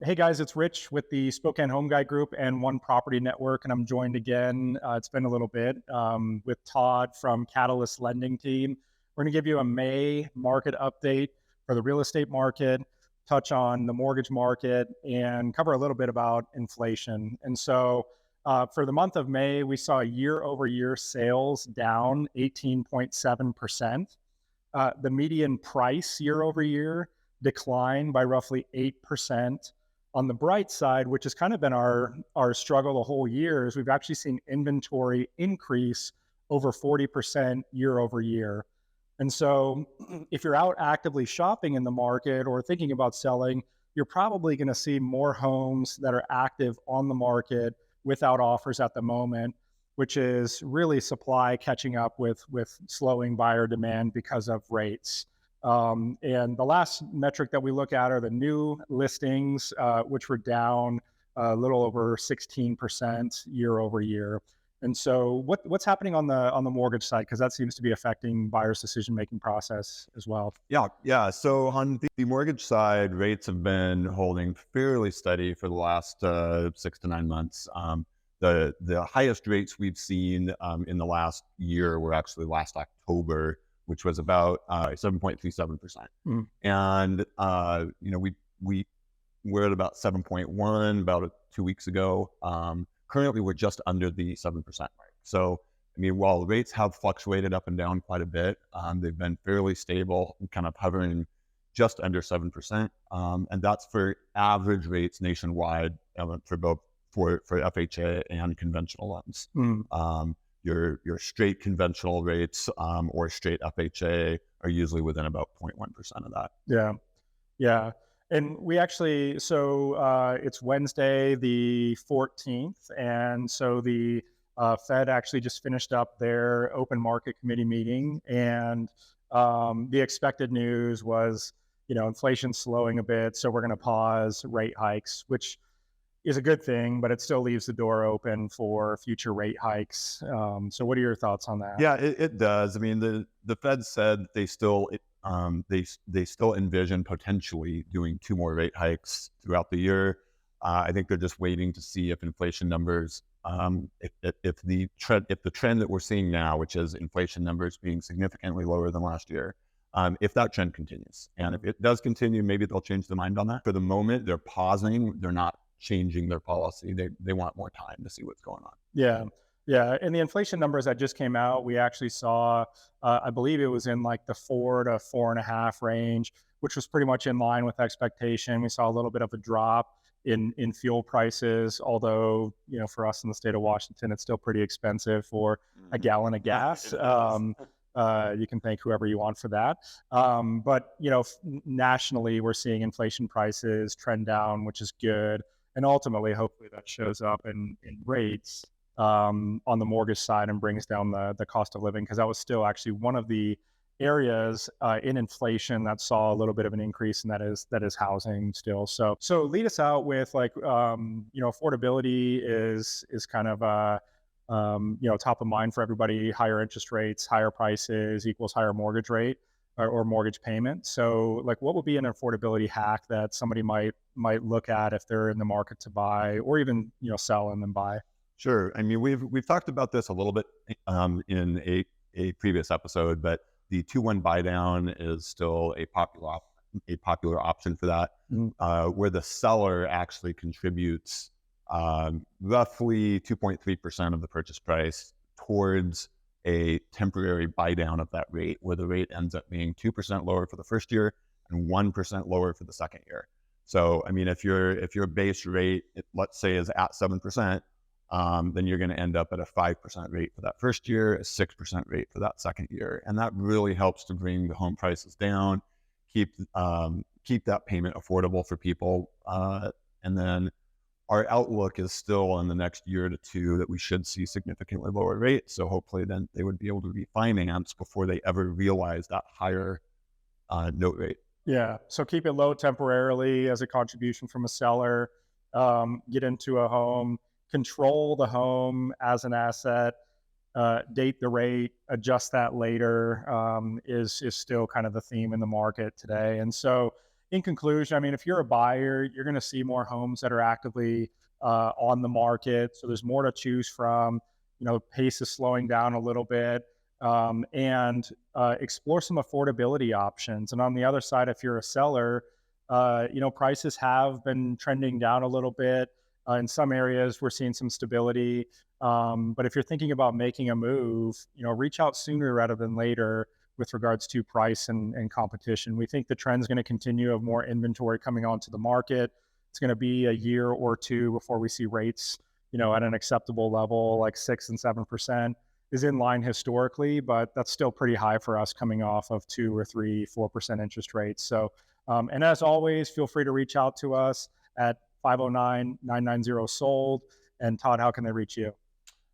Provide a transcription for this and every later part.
Hey guys, it's Rich with the Spokane Home Guy Group and One Property Network, and I'm joined again. It's been a little bit with Todd from Catalyst Lending Team. We're going to give you a May market update for the real estate market, touch on the mortgage market, and cover a little bit about inflation. For the month of May, we saw year-over-year sales down 18.7%. The median price year over year declined by roughly 8%. On the bright side, which has kind of been our struggle the whole year, is we've actually seen inventory increase over 40% year over year. And so if you're out actively shopping in the market or thinking about selling, you're probably going to see more homes that are active on the market without offers at the moment, which is really supply catching up with slowing buyer demand because of rates. And the last metric that we look at are the new listings, which were down a little over 16% year over year. And so what's happening on the mortgage side? Because that seems to be affecting buyers' decision-making process as well. Yeah. So on the mortgage side, rates have been holding fairly steady for the last 6 to 9 months. The highest rates we've seen in the last year were actually last October, which was about 7.37%. Mm. And we were at about 7.1 about 2 weeks ago. Currently, we're just under the 7% mark. So, I mean, while rates have fluctuated up and down quite a bit, they've been fairly stable, kind of hovering just under 7%. And that's for average rates nationwide for both for FHA and conventional loans. Mm. Your straight conventional rates or straight FHA are usually within about 0.1% of that. Yeah. Yeah. And we actually, it's Wednesday, the 14th. And so the Fed actually just finished up their open market committee meeting. And the expected news was, inflation slowing a bit. So we're going to pause rate hikes, which is a good thing, but it still leaves the door open for future rate hikes. So what are your thoughts on that? Yeah, it does. I mean, the Fed said they still envision potentially doing 2 more rate hikes throughout the year. I think they're just waiting to see if inflation numbers, if the trend that we're seeing now, which is inflation numbers being significantly lower than last year, if that trend continues. And if it does continue, maybe they'll change their mind on that. For the moment, they're pausing. They're not changing their policy. They want more time to see what's going on. Yeah. Yeah. And the inflation numbers that just came out, we actually saw, I believe it was in like the 4 to 4.5 range, which was pretty much in line with expectation. We saw a little bit of a drop in fuel prices, although, for us in the state of Washington, it's still pretty expensive for a gallon of gas. You can thank whoever you want for that. But, nationally, we're seeing inflation prices trend down, which is good. And ultimately, hopefully that shows up in rates on the mortgage side and brings down the cost of living, because that was still actually one of the areas in inflation that saw a little bit of an increase, and that is housing still. So lead us out with affordability is kind of top of mind for everybody. Higher interest rates, higher prices equals higher mortgage rate or mortgage payment. So what would be an affordability hack that somebody might look at if they're in the market to buy or even, sell and then buy? Sure. I mean, we've talked about this a little bit in a previous episode, but the 2-1 buy down is still a popular option for that, where the seller actually contributes roughly 2.3% of the purchase price towards a temporary buy down of that rate, where the rate ends up being 2% lower for the first year and 1% lower for the second year. So, I mean, if your base rate, let's say, is at 7%, then you're going to end up at a 5% rate for that first year, a 6% rate for that second year. And that really helps to bring the home prices down, keep that payment affordable for people. And then our outlook is still in the next year to two that we should see significantly lower rates. So hopefully then they would be able to refinance before they ever realize that higher note rate. Yeah. So keep it low temporarily as a contribution from a seller, get into a home, control the home as an asset, date the rate, adjust that later, is still kind of the theme in the market today. And so, in conclusion, I mean, if you're a buyer, you're going to see more homes that are actively on the market. So there's more to choose from. Pace is slowing down a little bit, and explore some affordability options. And on the other side, if you're a seller, prices have been trending down a little bit. In some areas, we're seeing some stability. But if you're thinking about making a move, reach out sooner rather than later with regards to price and competition. We think the trend is going to continue of more inventory coming onto the market. It's going to be a year or two before we see rates, at an acceptable level, like 6 and 7% is in line historically, but that's still pretty high for us coming off of 2 or 3, 4% interest rates. So, and as always, feel free to reach out to us at 509-990-SOLD. And Todd, how can they reach you?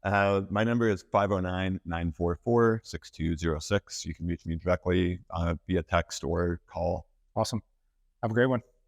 My number is 509-944-6206. You can reach me directly via text or call. Awesome. Have a great one.